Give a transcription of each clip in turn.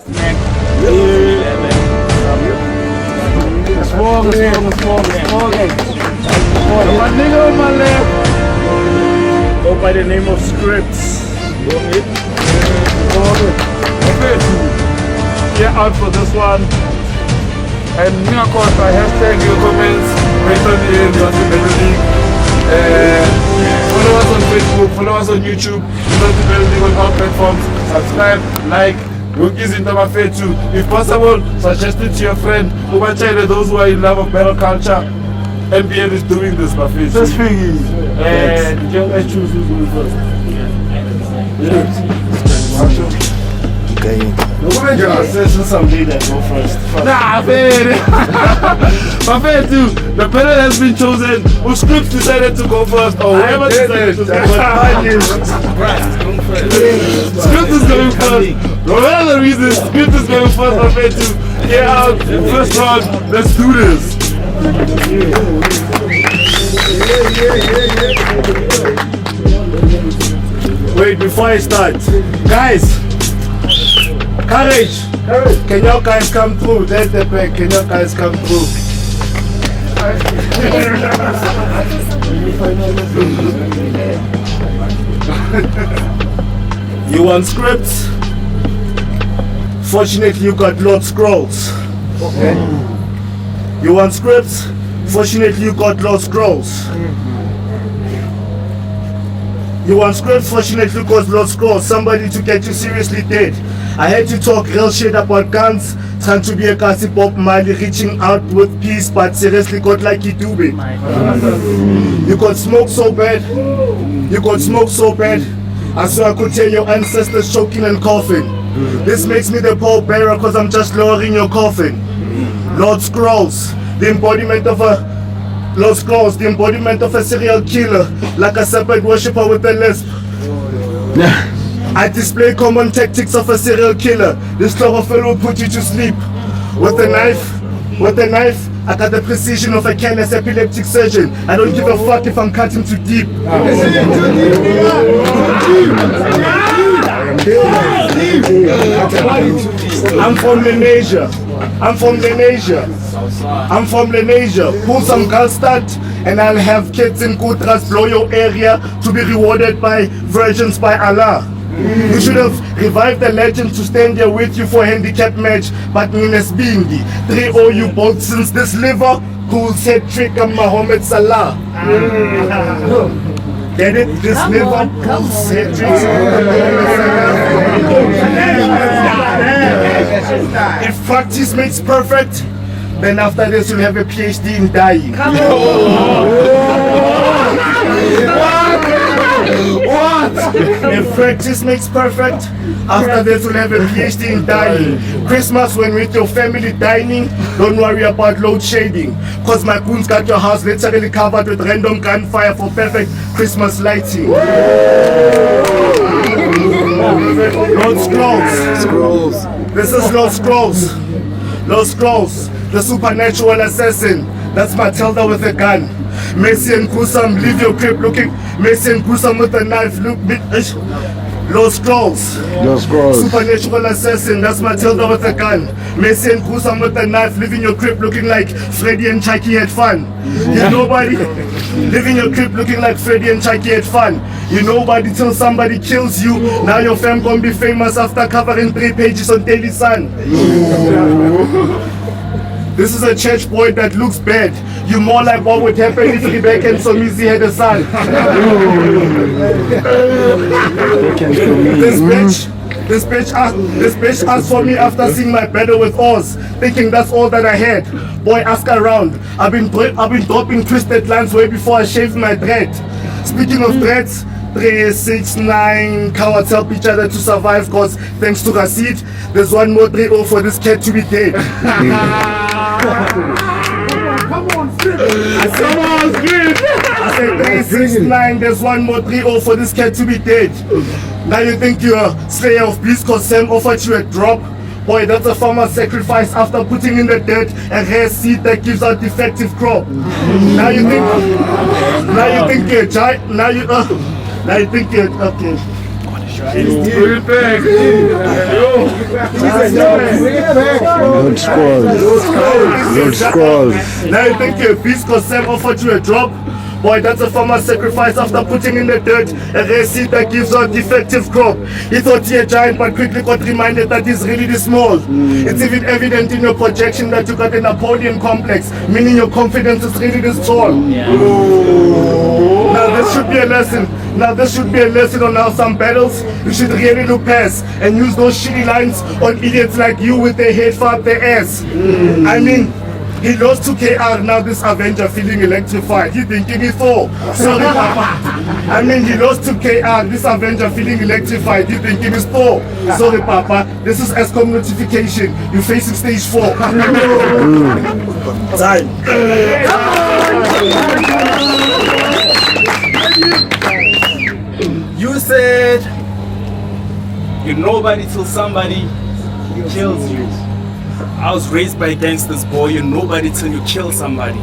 My nigga on my left. Go by the name of Scripts. Yeah, out for this one. And me, of course, I hashtag your comments, rate on the Better League. Follow us on Facebook, follow us on YouTube, Better League on all platforms. Subscribe, like, look easy into my face too. If possible, suggest it to your friend. Those who are in love of battle culture. NBL is doing this, my face. This thing. And you guys choose who's going first. Okay. Somebody that go first. Nah, man. My friend too. The panel has been chosen. Who Scripts decided to go first, or whoever decided to go first. Scripts is going first. Whatever the reason, Scripts is going first. My friend too. Get out. First round. Let's do this. Wait, before I start, guys. Courage! Can you guys come through? There's the back. Can you guys come through? You want scripts? Fortunately, you got Lord Scrolls. Okay. You want scripts? Fortunately, you got Lord Scrolls. You want scripts? Fortunately, you got Lord Scrolls. Somebody to get you seriously dead. I had to talk real shit about guns, trying to be a Kasi Bob Marley, reaching out with peace, but seriously got like you do it. You got smoke so bad, you got smoke so bad, I swear I could hear your ancestors choking and coughing. This makes me the pallbearer cause I'm just lowering your coffin. Lord Scrolls, the embodiment of a Lord Scrolls, the embodiment of a serial killer, like a separate worshipper with a lisp. I display common tactics of a serial killer. This chlorophyll will put you to sleep. With a knife, I got the precision of a careless epileptic surgeon. I don't give a fuck if I'm cutting too deep. I'm from Lenesia. Pull some gallstad and I'll have kids in Kurtis blow your area to be rewarded by virgins by Allah. You should have revived the legend to stand here with you for a handicap match, but Nines Bindi, 3-0 you both since this liver, who's head trick on Mohammed Salah. Get it? This liver, who's head trick on Mohammed Salah. If practice makes perfect, then after this you'll have a PhD in dying. Come What? If practice makes perfect, after this we'll have a PhD in dying. Christmas when with your family dining, don't worry about load shading, cause my goons got your house literally covered with random gunfire for perfect Christmas lighting. Lord Scrolls. This is Lord Scrolls. Lord Scrolls, the supernatural assassin. That's Matilda with a gun. Messi and Kusam, leave your crib looking. Messi and Kusam with a knife, look. Lord Scrolls, supernatural assassin. That's Matilda with a gun. Messi and Kusam with a knife, leaving your crib looking like Freddy and Chucky had fun. You nobody, living your crib looking like Freddy and Chucky had fun. You nobody till somebody kills you. Now your fam gonna be famous after covering 3 pages on Daily Sun. This is a church boy that looks bad. You more like what would happen if Rebecca and Somizi had a son. This bitch asked for me after seeing my battle with Oz, thinking that's all that I had. Boy, ask around. I've been dropping twisted lines way before I shaved my dread. Speaking of dreads, 3, 6, 9 cowards help each other to survive, cause thanks to Rashid, there's one more 3-0 for this cat to be dead. Come on, Script. I said 3, 6, 9, there's one more 3-0 for this cat to be dead. Now you think you're a slayer of beasts cause Sam offered you a drop? Boy, that's a farmer's sacrifice after putting in the dirt a rare seed that gives out defective crop. Now you think you're okay. Good scrolls. Now you think you're a beast because Sam offered you a job? Boy, that's a farmer's sacrifice after putting in the dirt a rare seed that gives out defective crop. He thought he a giant but quickly got reminded that he's really this small. It's even evident in your projection that you got a Napoleon complex, meaning your confidence is really this tall. Now this should be a lesson. On how some battles you should really look past and use those shitty lines on idiots like you with their head far up their ass. I mean, he lost to KR, now this Avenger feeling electrified. He thinking he fall. Sorry, Papa. I mean, he lost to KR, this Avenger feeling electrified. He thinking he's fall. Sorry, Papa. This is ESCOM notification. You're facing stage 4. Time. You said you're nobody till somebody kills you. I was raised by gangsters, boy. You're nobody till you kill somebody.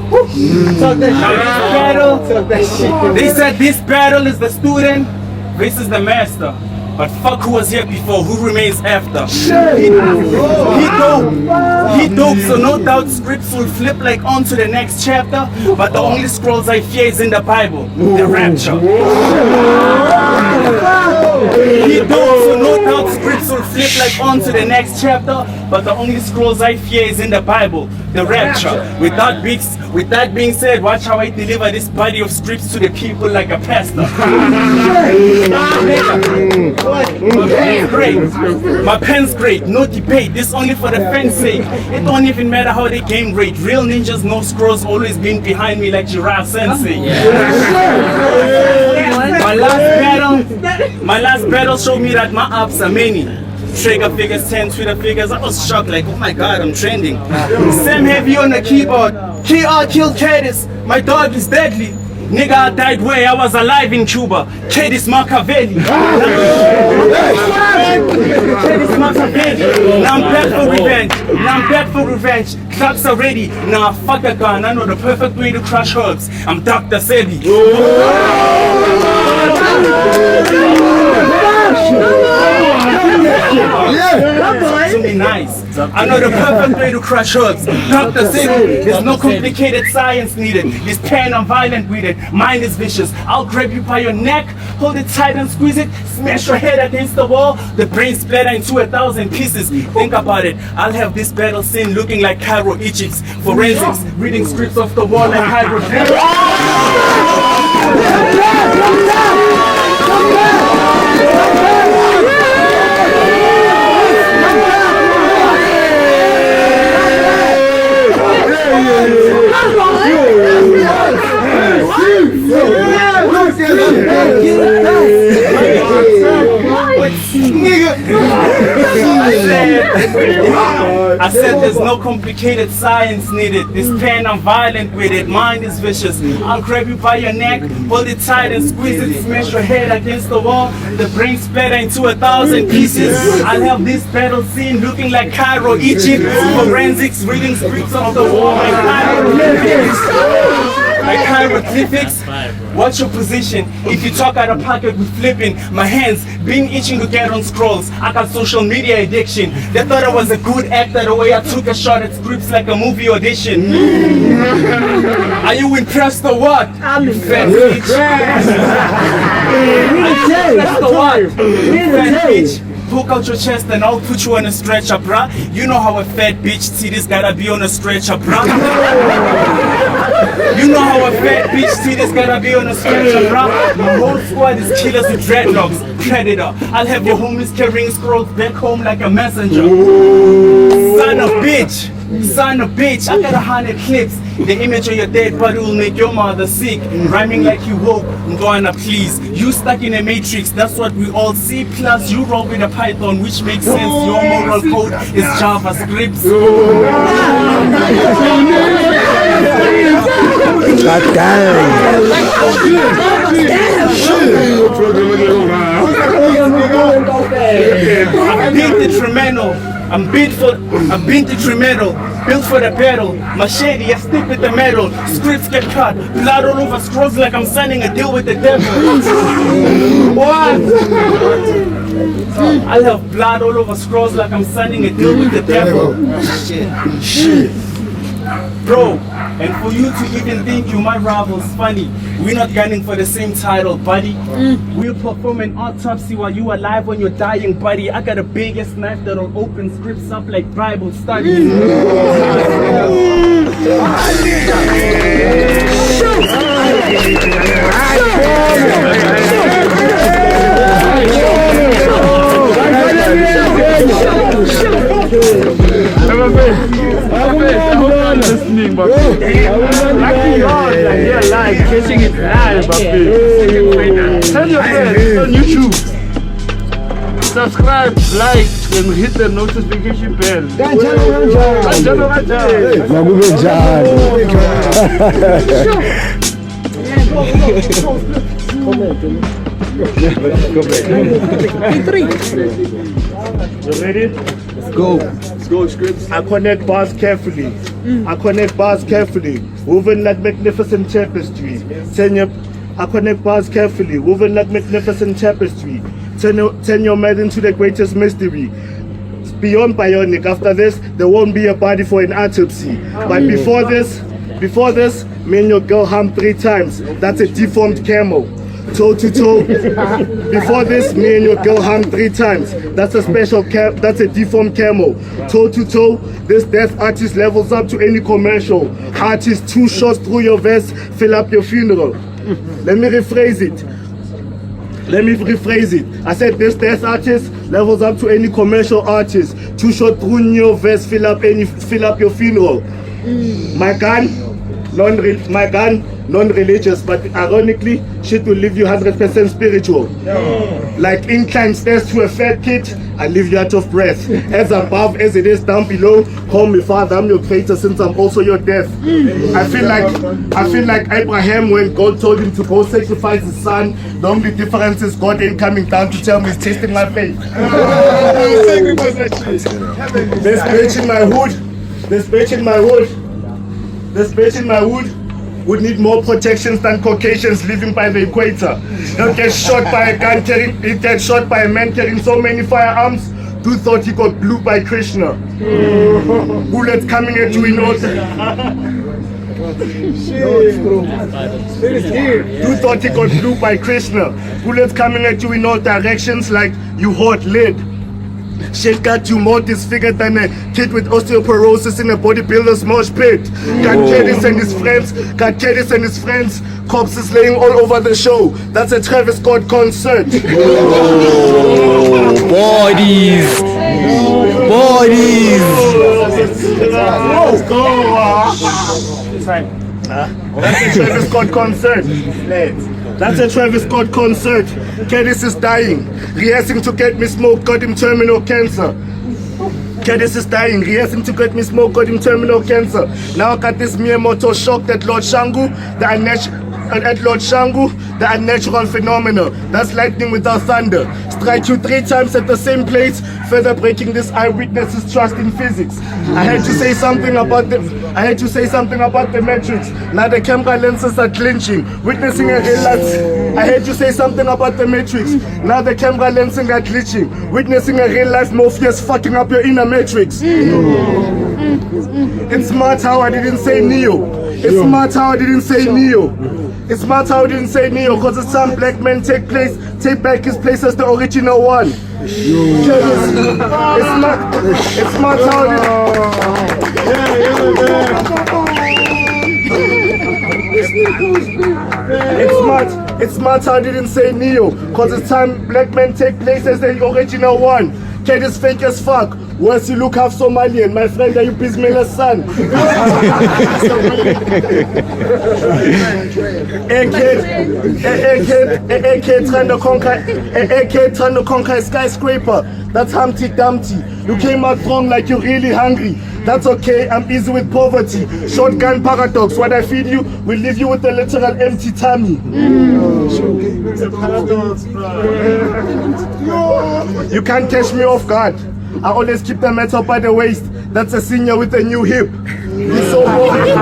They said this battle is the student versus the master. But fuck who was here before, who remains after. He dope, so no doubt scripts will flip like on to the next chapter. But the only scrolls I fear is in the Bible, the rapture. He dope, so no doubt scripts will flip like on to the next chapter. But the only scrolls I fear is in the Bible, the rapture. With that being said, watch how I deliver this body of scripts to the people like a pastor. My pen's great, no debate. This only for the fans' sake. It don't even matter how they game rate. Real ninjas, no scrolls, always been behind me like Giraffe Sensei. My last battle showed me that my ups are many. Trigger figures, 10 Twitter figures. I was shocked, like, oh my god, I'm trending. Sam heavy on the keyboard. KR killed Kurtis. My dog is deadly. Nigga, I died where I was alive in Cuba. Kurtis Machiavelli. Kurtis Machiavelli. Now I'm back for revenge. Clubs are ready. Now fuck a gun. I know the perfect way to crush herbs. I'm Dr. Sebi. To be nice. I know the perfect way to crush herbs. Dr. Sebi, there's no complicated science needed. This pen, I'm violent with it. Mine is vicious. I'll grab you by your neck, hold it tight and squeeze it, smash your head against the wall. The brain splatter into 1,000 pieces. Think about it. I'll have this battle scene looking like Cairo, Egypt. Forensics, reading scripts off the wall like hieroglyphics. I said there's no complicated science needed. This pen, I'm violent with it. Mine is vicious. I'll grab you by your neck, hold it tight and squeeze it. Smash your head against the wall. The brain splatter into 1,000 pieces. I'll have this battle scene looking like Cairo, Egypt. Forensics, reading scripts off the wall like hieroglyphics. Watch your position. If you talk out of pocket with flipping, my hands been itching to get on scrolls. I got social media addiction. They thought I was a good actor the way I took a shot at scripts like a movie audition. Are you impressed or what? I'm impressed. Are you impressed or what? Fat bitch. Poke out your chest and I'll put you on a stretcher, bruh. You know how a fat bitch titties gotta be on a stretcher, bruh. You know how a fat bitch titties gotta be on a stretcher, bruh. My whole squad is killers with dreadlocks, predator. I'll have your homies carrying scrolls back home like a messenger. Son of bitch. Son of bitch, I got 100 clips. The image of your dead body will make your mother sick. Rhyming like you woke, Ndwana please. You stuck in a matrix, that's what we all see. Plus you roll with a Python, which makes sense. Your moral code is JavaScript. God damn. I've been detrimental. I'm been detrimental. Built for the battle. Machete, I stick with the metal. Scripts get cut. Blood all over scrolls like I'm signing a deal with the devil. What? I'll have blood all over scrolls like I'm signing a deal with the devil. Shit. Bro, and for you to even think you my rival's funny, we're not gunning for the same title, buddy. We'll perform an autopsy while you alive when you're dying, buddy. I got the biggest knife that'll open scripts up like Bible studies. Listening, but lucky God, like you're live, catching it live, tell your friends on YouTube. Subscribe, like, and hit the notification bell. You ready? Let's go, Scripts. I connect bars carefully. I connect bars carefully. Woven like magnificent tapestry. I connect bars carefully. Woven like magnificent tapestry. Turn your mind into the greatest mystery. Beyond bionic. After this, there won't be a body for an autopsy. But before this, me and your girl harmed 3 times. That's a deformed camel. Toe to toe. Before this, me and your girl harmed 3 times. That's a special that's a deformed camel. Toe to toe, this death artist levels up to any commercial. Artist 2 shots through your vest, fill up your funeral. Let me rephrase it. I said this death artist levels up to any commercial artist. 2 shots through your vest, fill up your funeral. My gun, non-religious, but ironically, shit will leave you 100% spiritual. Like incline stairs to a fat kid, I leave you out of breath. As above as it is down below, call me Father, I'm your creator since I'm also your death. I feel like Abraham when God told him to go sacrifice his son. The only difference is God ain't coming down to tell me he's tasting my faith. This bitch in my hood would need more protections than Caucasians living by the equator. He'll get shot by a man carrying so many firearms. Dude thought he got blew by Krishna. Bullets coming at you in order. Dude thought he got blew by Krishna. Bullets coming at you in all directions like you hoard lead. Shit got you more disfigured than a kid with osteoporosis in a bodybuilder's mosh pit. Got Kurtis and his friends, corpses laying all over the show. That's a Travis Scott concert. Bodies. Let's go. That's a Travis Scott concert. That's a Travis Scott concert. Kurtis is dying, rehearsing to get me smoke, got him terminal cancer. Kurtis is dying, rehearsing to get me smoke, got him terminal cancer. Now I got this Miyamoto shock that Lord Shangu, the unnatural phenomena. That's lightning without thunder. Strike you 3 times at the same place, further breaking this eyewitness's trust in physics. I had to say something about the metrics. Now the camera lenses are clinching, witnessing a real life. I had to say something about the metrics. Now the camera lenses are glitching, witnessing a real life Morpheus fucking up your inner matrix. It's smart how I didn't say Neo. It's smart how I didn't say Neo, cause it's time black men take back his place as the original one. It's smart how It's smart how I didn't say Neo, cause it's time black men take place as the original one. Kid is fake as fuck. Worse, you look half Somalian. My friend, are you Bismilla's son? AK trying to conquer a skyscraper. That's Humpty Dumpty. You came out wrong like you're really hungry. That's okay, I'm easy with poverty. Shotgun paradox, what I feed you will leave you with a literal empty tummy. It's a paradox, bro. You can't catch me off guard. I always keep the metal by the waist. That's a senior with a new hip. He's so boring.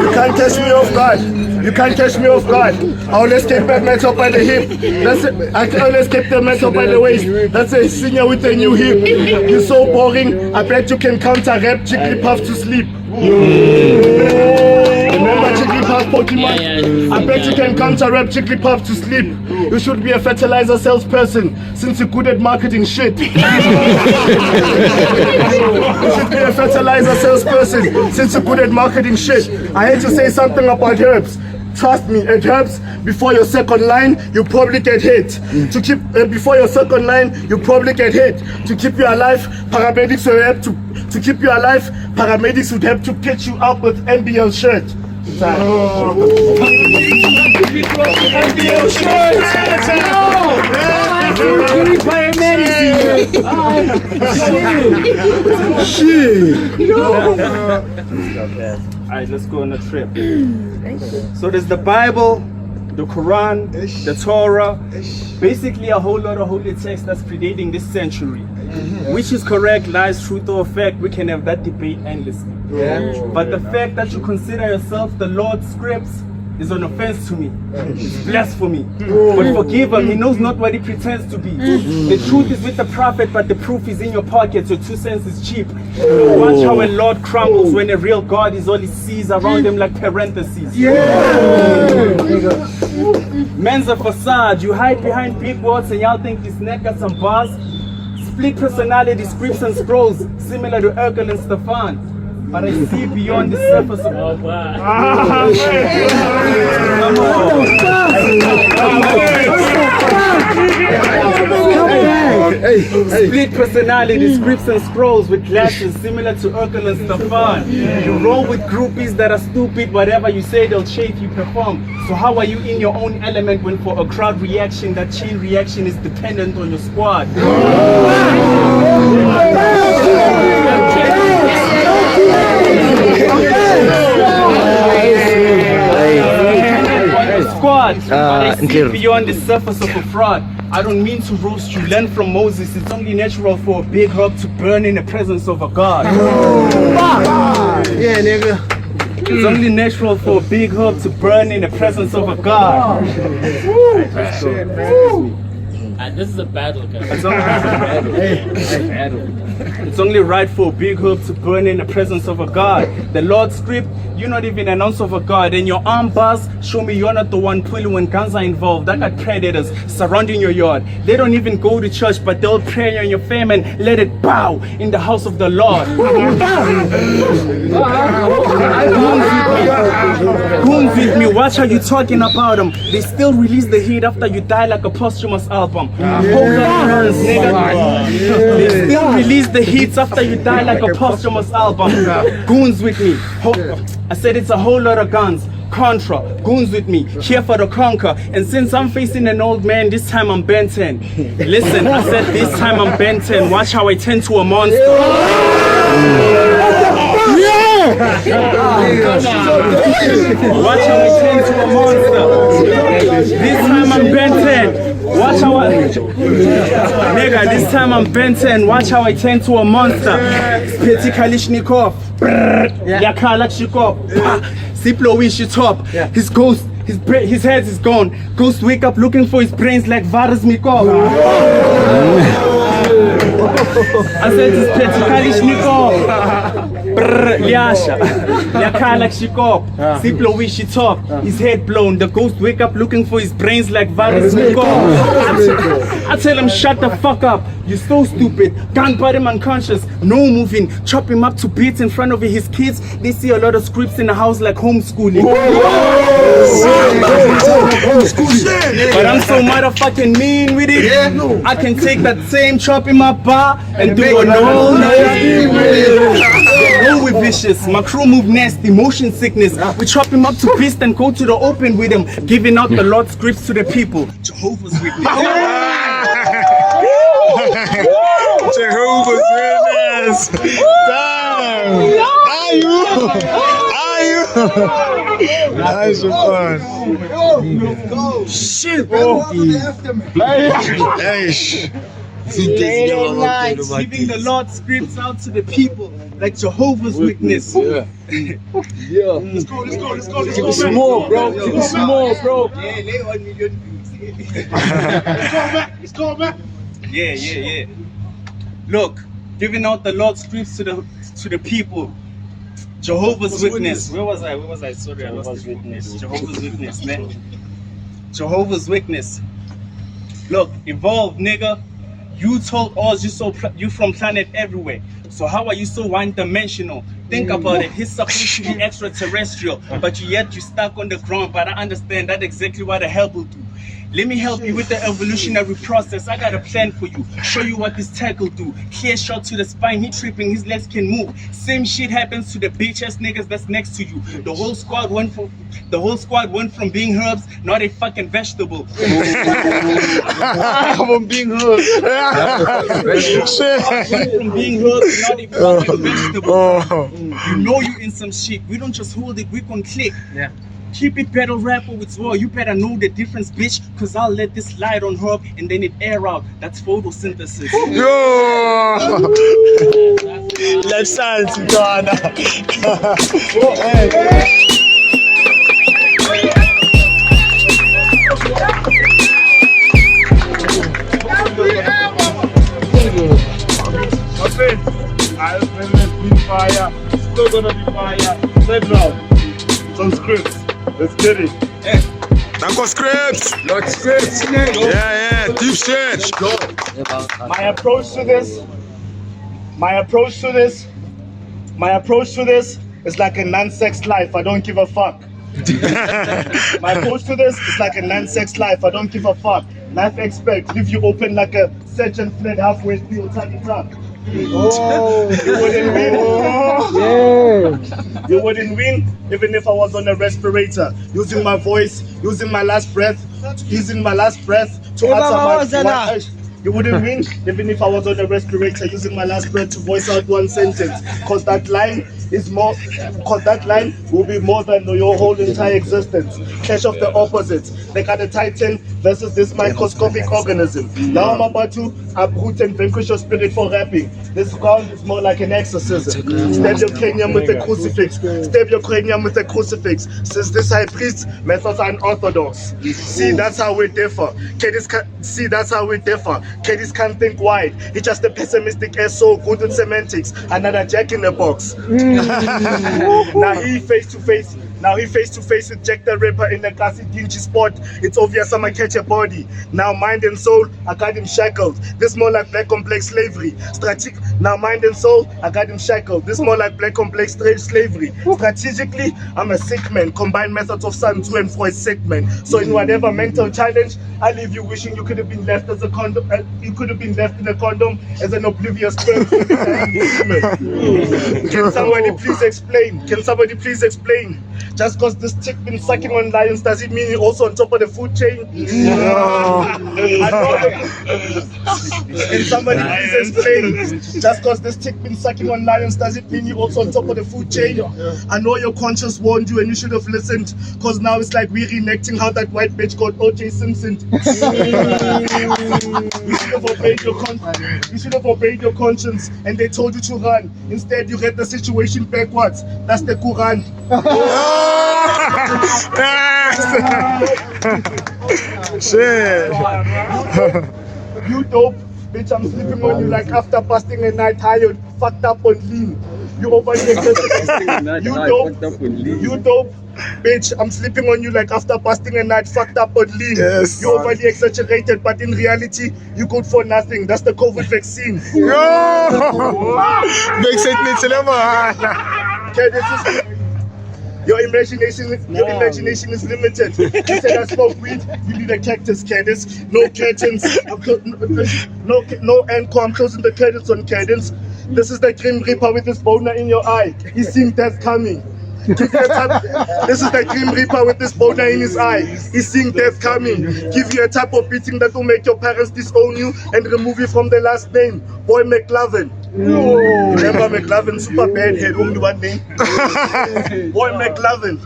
You can't catch me off guard. You can't catch me off guard. I always keep that metal by the hip. That's it. I always keep the metal by the waist. That's a senior with a new hip. You're so boring. I bet you can counter rap Jigglypuff to sleep. Remember Jigglypuff Pokemon? I bet you can counter rap Jigglypuff to sleep. You should be a fertilizer salesperson since you're good at marketing shit. You should be a fertilizer salesperson since you're good at marketing shit. I hate to say something about herbs. Trust me, it helps. Before your second line, you probably get hit. To keep before your second line, you probably get hit. To keep you alive, paramedics will help to keep you alive. Paramedics would help to catch you up with NBL shirt. NBL Alright, let's go on a trip. So there's the Bible, the Quran, the Torah, basically a whole lot of holy text that's predating this century. Which is correct, lies, truth or fact, we can have that debate endlessly. But the fact that you consider yourself the Lord's scripts is an offense to me. It's blasphemy. But forgive him, he knows not what he pretends to be. The truth is with the prophet, but the proof is in your pocket, so 2 cents is cheap. Watch how a Lord crumbles when a real God is all he sees around him like parentheses. Men's a facade, you hide behind big words and y'all think this neck got some bars. Split personality, scripts and scrolls, similar to Urkel and Stefan. But I see beyond the surface of Split personality, scripts and scrolls with glasses similar to Urkel and Stefan. You roll with groupies that are stupid, whatever you say they'll shake you perform. So how are you in your own element when for a crowd reaction that chain reaction is dependent on your squad? Squad, but I see beyond the surface of a fraud. I don't mean to roast you, learn from Moses. It's only natural for a big herb to burn in the presence of a God. Yeah, nigga. It's only natural for a big herb to burn in the presence of a God. This is a battle, guys. It's only right for a big herb to burn in the presence of a God. The Lord's script, you're not even an ounce of a God. And your arm bars show me you're not the one pulling when guns are involved. I got predators surrounding your yard. They don't even go to church, but they'll pray on your fame and let it bow in the house of the Lord. Goons with me, watch how you talking about them. They still release the hit after you die like a posthumous album. Hold on, hands, nigga. They still release the hits after you die like a posthumous album. Goons with me. I said it's a whole lot of guns. Contra, goons with me, here for the conquer. And since I'm facing an old man, this time I'm Ben 10. Listen, I said this time I'm Ben 10. Watch how I turn to a monster. Watch how I turn to a monster. This time I'm Ben 10. Watch how I... Nigga, this time I'm Ben 10. Watch how I turn to a monster. Speti Kalishnikov. Yakalachnikov. Siplo wish it top. His ghost, his head is gone. Ghost wake up looking for his brains like Varas Mikov. I said it's Speti Kalishnikov. Liasha. Yakalachnikov. Siplo wish it top. His head blown. The ghost wake up looking for his brains like Varas Mikov. I tell him shut the fuck up. You're so stupid. Can't put him unconscious. No moving. Chop him up to bits in front of his kids. They see a lot of scripts in the house like homeschooling. But I'm so motherfucking mean with it. I can take that same chop in my bar and do a no. No, we vicious. My crew move nasty. Motion sickness. We chop him up to bits and go to the open with him. Giving out the Lord's scripts to the people. Jehovah's with me. Jehovah's Witness. Damn. Are you? Nice one. Shit, Hey. giving the Lord's scripts out to the people like Jehovah's Witness. Yeah. Let's go, Keep it small, bro. Keep it small, bro. Let's go back. Yeah. Look, giving out the Lord's scripts to the people. Jehovah's Witness. Where was I? Sorry, I lost the witness. Jehovah's Witness, man. Jehovah's Witness. Look, evolve, nigga. You told us you from planet everywhere. So how are you so one-dimensional? Think about it. He's supposed to be extraterrestrial, but yet you stuck on the ground. But I understand that's exactly what the hell will do. Let me help you with the evolutionary process. I got a plan for you. Show you what this tech will do. Clear shot to the spine. He tripping. His legs can move. Same shit happens to the bitch ass niggas that's next to you. The whole squad went from being herbs, not a fucking vegetable. From being heard. Went from being herbs, not a fucking vegetable. Oh. You know you in some shit. We don't just hold it. We can click. Yeah. Keep it battle rapper with well. You better know the difference, bitch. Cause I'll let this light on herb and then it air out. That's photosynthesis. Yo. Left side to Ghana. I've been fire. Still gonna be fire. Third round. Some scripts. Let's get it. Danko scripts. Lord scripts. Yeah. Deep shit. My approach to this is like a non-sex life. I don't give a fuck. My approach to this is like a non-sex life. I don't give a fuck. Life expect leave you open like a surgeon fled halfway through your tiny truck. Oh, you wouldn't win. You wouldn't win even if I was on a respirator. Using my voice, using my last breath to answer my. You wouldn't win even if I was on a respirator, using my last breath to voice out one sentence. Cause that line will be more than your whole entire existence. Clash of the opposites. They got a titan versus this microscopic organism. Now I'm about to uproot and vanquish your spirit for rapping. This ground is more like an exorcism. Stab your cranium with a crucifix. Since this high priest methods are unorthodox. See, that's how we differ. Kurtis can't think wide. He's just a pessimistic ass so good with semantics. Another jack in the box. Now he face to face with Jack the Ripper in the classic dingy spot. It's obvious I'ma catch a body. Now mind and soul, I got him shackled. This more like black complex slavery. Now mind and soul, I got him shackled. This more like black complex slavery. Strategically, I'm a sick man. Combined methods of Sun Tzu and Freud's sick man. So in whatever mental challenge, I leave you wishing you could have been left as a condom. You could have been left in a condom as an oblivious sperm. Can somebody please explain? Just cause this chick been sucking on lions, does it mean you're also on top of the food chain? Can somebody please explain? Just cause this chick been sucking on lions, does it mean you're also on top of the food chain? I know your conscience warned you and you should have listened. Cause now it's like we're reenacting how that white bitch got O.J. Simpson. You should have obeyed your conscience and they told you to run. Instead you read the situation backwards. That's the Quran. Shit. You dope, bitch, I'm sleeping on you like after busting a night high, you fucked up on lean. You overly exaggerated. You dope, bitch, I'm sleeping on you like after busting a night fucked up on lean. Yes. You overly exaggerated, but in reality, you good for nothing. That's the COVID vaccine. Okay, this is. Your imagination is limited. You said I smoke weed, you need a cactus, Kurtis. No curtains, no anchor, I'm closing the curtains on Kurtis. This is the Grim Reaper with his boner in your eye. He's seeing death coming. This is the Grim Reaper with this boner in his eye. He's seeing death coming. Give you a type of beating that will make your parents disown you and remove you from the last name. Boy McLovin. Remember McLovin, super bad head, only one name. Boy McLovin.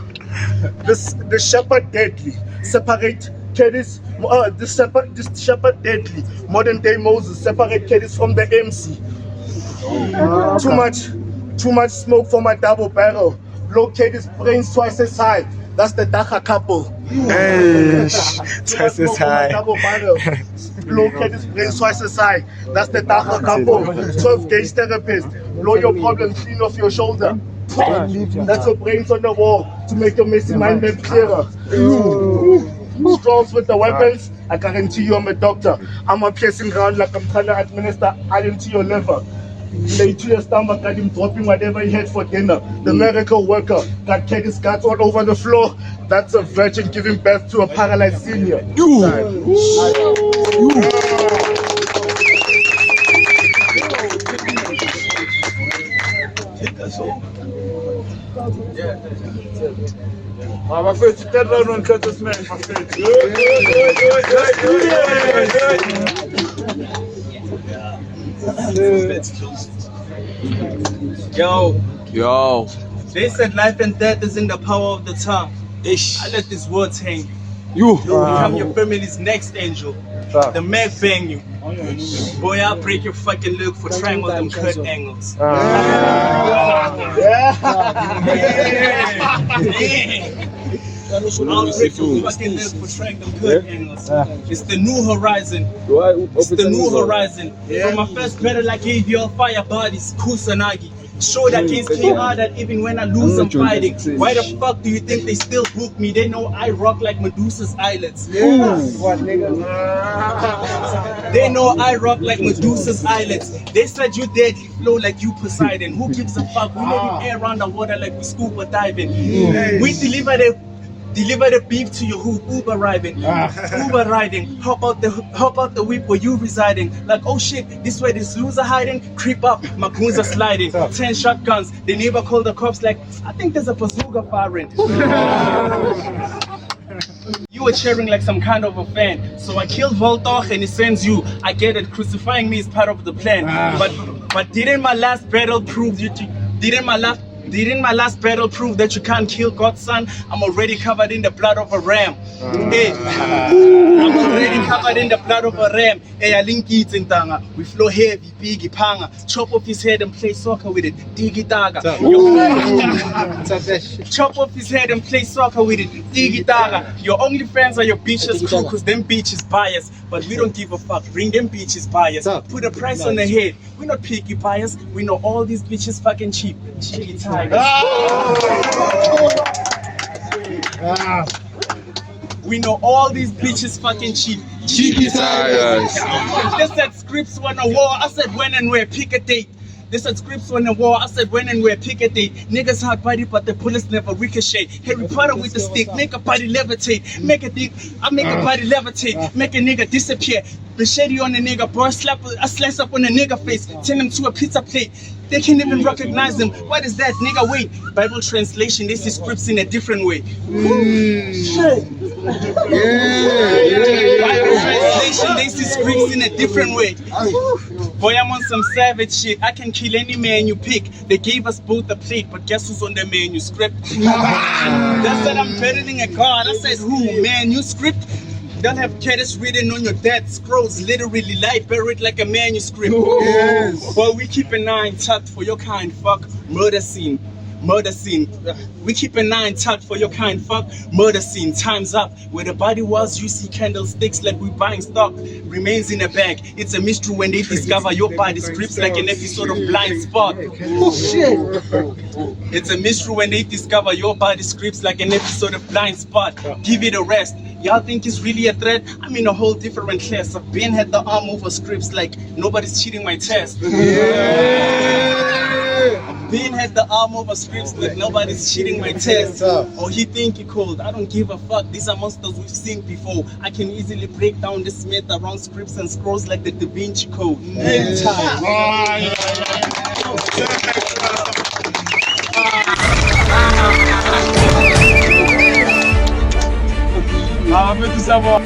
The shepherd deadly. Separate Kurtis. This shepherd deadly. Modern day Moses. Separate Kurtis from the MC. Too much smoke for my double barrel. Blow Kurtis brains twice as high. That's the Dacha couple. Hey, Twice as high. Double barrel. Blow Kurtis brains twice as high. That's the Dacha couple. 12 gauge therapist. Blow your problems clean off your shoulder. That's your brains on the wall to make your messy mind map clearer. Strolls with the weapons. I guarantee you I'm a doctor. I'm a piercing round like I'm trying to administer iron to your liver. Lay to your stomach, got him dropping whatever he had for dinner. The miracle worker got Kurtis guts all over the floor. That's a virgin giving birth to a paralyzed senior. My first third round on Kurtis, man. My first. Yo, they said life and death is in the power of the tongue. I let these words hang. You become your family's next angel. The Mac bang you. Boy, I'll break your fucking leg for trying all them cut angles. I'll break your fucking leg for trying them cut angles. It's the new horizon. It's the new horizon. From my first battle, I gave you all fire bodies, Kusanagi. Showed against KR that even when I lose, I'm fighting. Why the fuck do you think they still book me? They know I rock like Medusa's eyelids. They know I rock like Medusa's eyelids. They said you deadly flow like you Poseidon. Who gives a fuck? We know we air underwater like we scuba diving. We deliver the beef to your hood, Uber riding. Hop out the whip where you residing. Like, oh shit, this way this loser hiding. Creep up, my goons are sliding. 10 shotguns, they never call the cops like, I think there's a bazooka firing. You were cheering like some kind of a fan. So I killed Voltach and he sends you. I get it, crucifying me is part of the plan. But didn't my last battle prove Didn't my last battle prove that you can't kill God's son? I'm already covered in the blood of a ram. Hey, I'm already covered in the blood of a ram. Hey, I link it in Tanga. We flow heavy, biggie panga. Chop off his head and play soccer with it. Diggy daga. Chop off his head and play soccer with it. Diggy daga. Your only fans are your bitches crew, cause them bitches bias. But we don't give a fuck. Bring them bitches bias. Put a price on the head. We're not picky bias. We know all these bitches fucking cheap. Cheeky tigers. We know all these bitches fucking cheap. cheeky tigers. They said scripts won a war. I said when and where, pick a date. They said scripts won a war. I said when and where, pick a date. Niggas hard body, but the bullets never ricochet. Harry Potter with the stick, make a body levitate. Make a dick, I make a body levitate. Make a nigga disappear. Machete on a nigga, bro. I slice up on a nigga face. Turn him to a pizza plate. They can't even recognize them. What is that, nigga? Wait. Bible translation, they see scripts in a different way. Shit. Bible translation, they see scripts in a different way. Boy, I'm on some savage shit. I can kill any man you pick. They gave us both a plate, but guess who's on the manuscript? They said I'm battling a god. I said who? Manuscript? They'll have Kurtis written on your dead scrolls, literally lie buried like a manuscript. Yes. Well, we keep an eye tucked for your kind fuck murder scene. We keep an eye tucked for your kind fuck murder scene. Time's up. Where the body was, you see candlesticks like we buying stock. Remains in a bag. It's a mystery when they discover your body scripts like an episode of Blind Spot. Oh shit. It's a mystery when they discover your body scripts like an episode of Blind Spot. Give it a rest. Y'all think it's really a threat? I'm in a whole different class. I've been had the arm over scripts like nobody's cheating my test. I've been had the arm over scripts like nobody's cheating my test. Or he think he cold. I don't give a fuck. These are monsters we've seen before. I can easily break down this myth around scripts and scrolls like the Da Vinci Code. Anytime. On veut tout savoir.